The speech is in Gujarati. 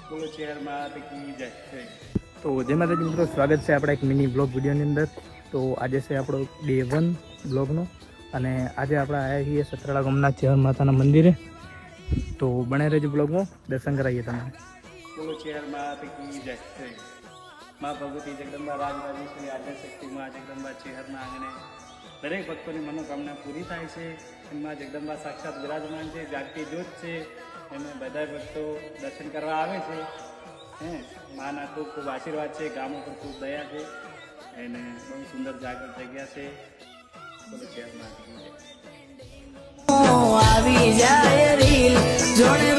બોલો શહેર માત કી જય. તો જય માતાજી મિત્રો, સ્વાગત છે આપણા એક મિની બ્લોગ વિડીયોની અંદર. તો આજે છે આપણો ડે 1 બ્લોગનો અને આજે આપણે આવ્યા છીએ સતરાળા ગામના ચેહર માતાના મંદિરે. તો બને રહેજો બ્લોગમાં, દર્શન કરાવીએ તમને. બોલો શહેર માત કી જય. મા ભગવતી જગદંબા રાજરાજેશ્વરી આદ્યશક્તિ મા જગદંબા શહેરના આંગણે દરેક ભક્તોની મનોકામના પૂરી થાય છે. મા જગદંબા સાક્ષાત વિરાજમાન છે, જાગતી જ્યોત છે. એને બધા ભક્તો દર્શન કરવા આવે છે. માના ખૂબ ખૂબ આશીર્વાદ છે, ગામો પર ખૂબ દયા છે એને બહુ સુંદર જાગૃત જગ્યા છે. બોલો શહેરમાં આવી જાય રીલ જોડે